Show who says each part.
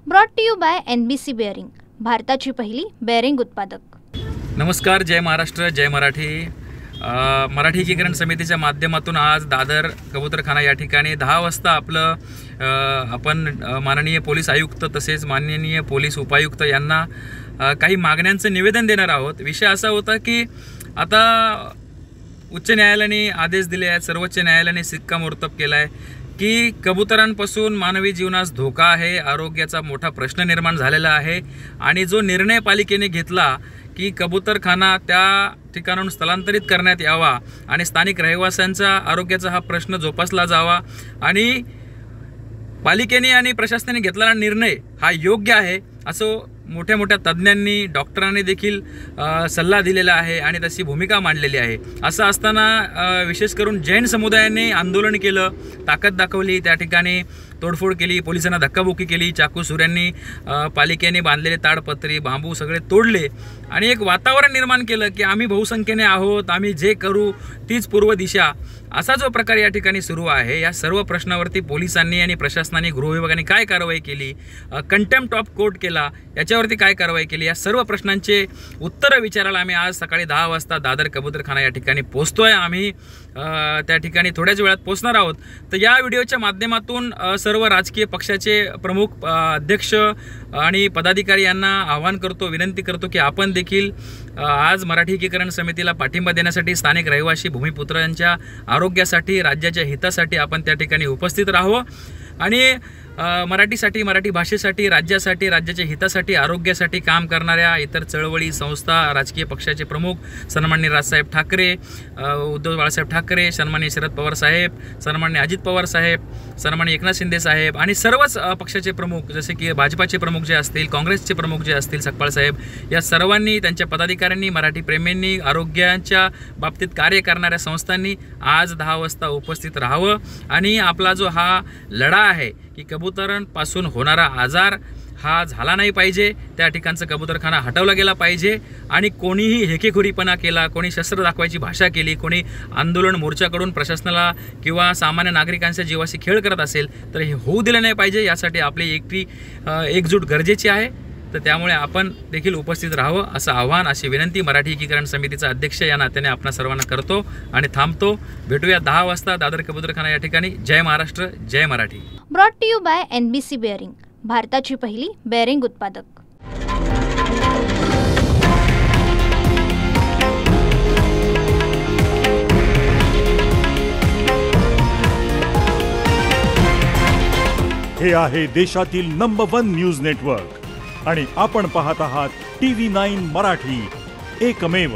Speaker 1: Brought to you by NBC bearing, भारताची पहिली bearing उत्पादक।
Speaker 2: नमस्कार, जय महाराष्ट्र, जय मराठी। मराठी एकीकरण समितीच्या माध्यमातून आज दादर कबूतरखाना या ठिकाणी 10 वाजता आपण माननीय पोलीस आयुक्त तसेच माननीय पोलीस उपायुक्त यांना काही मागण्यांचं निवेदन देणार आहोत। विषय असा होता की आता उच्च न्यायालयाने आदेश दिले आहेत, सर्वोच्च न्यायालयाने शिक्कामोर्तब केला आहे की कबुतरांपासून मानवी जीवनास धोका आहे, आरोग्याचा मोठा प्रश्न निर्माण झालेला आहे आणि जो निर्णय पालिकेने घेतला की कबूतरखाना त्या ठिकाणाहून स्थलांतरित करण्यात यावा आणि स्थानिक रहिवाशांचा आरोग्याचा हा प्रश्न जोपासला जावा आणि पालिकेने आणि प्रशासनाने घेतलेला निर्णय हा योग्य आहे असं मोठ्या मोठ्या तज्ज्ञांनी, डॉक्टरांनी देखील सल्ला दिलेला आहे आणि तशी भूमिका मांडलेली आहे। असं असताना विशेष करून जैन समुदायाने आंदोलन केलं, ताकद दाखवली, त्या ठिकाणी तोडफोड केली, पोलिसांना धक्काबुक्की केली, चाकू सुऱ्यांनी पालिकेने बांधलेले ताडपत्री, बांबू सगळे तोडले आणि एक वातावरण निर्माण केलं की आम्ही बहुसंख्येने आहोत, आम्ही जे करू तीच पूर्व दिशा, असा जो प्रकार या ठिकाणी सुरू आहे। या सर्व प्रश्नावरती पोलिसांनी आणि प्रशासनाने, गृह विभागाने काय कारवाई केली, कंटेम्प्ट ऑफ कोर्ट केला, याच्यावरती काय कारवाई केली, या सर्व प्रश्नांचे उत्तरं विचारायला आम्ही आज सकाळी 10 वाजता दादर कबूतरखाना या ठिकाणी पोहोचतोय। आम्ही त्या ठिकाणी थोड्याच वेळात पोहोचणार आहोत। तर या व्हिडिओच्या माध्यमातून सर्व राजकीय पक्षाचे प्रमुख अध्यक्ष आणि पदाधिकारी यांना आवाहन करतो, विनंती करतो की आपण देखील आज मराठी एकीकरण समितीला पाठिंबा देण्यासाठी, स्थानिक रहिवासी भूमिपुत्रांच्या आरोग्यासाठी, राज्याच्या हितासाठी आपण त्या ठिकाणी उपस्थित राहावं आणि मराठीसाठी, मराठी भाषेसाठी, राज्यासाठी, राज्याच्या हितासाठी, आरोग्यासाठी काम करणाऱ्या इतर चळवळी, संस्था, राजकीय पक्षाचे प्रमुख सन्माननीय राजसाहेब ठाकरे, उद्धव बाळासाहेब ठाकरे, सन्माननीय शरद पवार साहेब, सन्माननीय अजित पवार साहेब, सन्माननीय एकनाथ शिंदे साहेब आणि सर्वच पक्षाचे प्रमुख जसे की भाजपाचे प्रमुख जे असतील, काँग्रेसचे प्रमुख जे असतील, सकपाळ साहेब, या सर्वांनी, त्यांच्या पदाधिकाऱ्यांनी, मराठी प्रेमींनी, आरोग्याच्या बाबतीत कार्य करणाऱ्या संस्थांनी आज 10 वाजता उपस्थित राहावं आणि आपला जो हा लढा आहे की कबुतरांपासून होणारा आजार हा झाला नाही पाहिजे, त्या ठिकाणचं कबूतरखाना हटवला गेला पाहिजे आणि कोणीही हेकेखोरीपणा केला, कोणी शस्त्र दाखवायची भाषा केली, कोणी आंदोलन मोर्चाकडून प्रशासनाला किंवा सामान्य नागरिकांच्या जीवाशी खेळ करत असेल तर हे होऊ दिलं नाही पाहिजे। यासाठी आपली एकजूट गरजेची आहे। तर त्यामुळे आपण देखील उपस्थित राहावं असं आव्हान, अशी विनंती मराठी एकीकरण समितीचा अध्यक्ष या नात्याने आपणा सर्वांना करतो आणि थांबतो। भेटूया 10 वाजता दादर कबूतरखाना या ठिकाणी। जय महाराष्ट्र, जय Marathi.
Speaker 1: Brought to you by NBC bearing, भारताची पहिली बेअरिंग उत्पादक।
Speaker 3: हे आहे देशातील नंबर 1 न्यूज नेटवर्क आणि आपण पाहत आहात TV9 मराठी, एकमेव।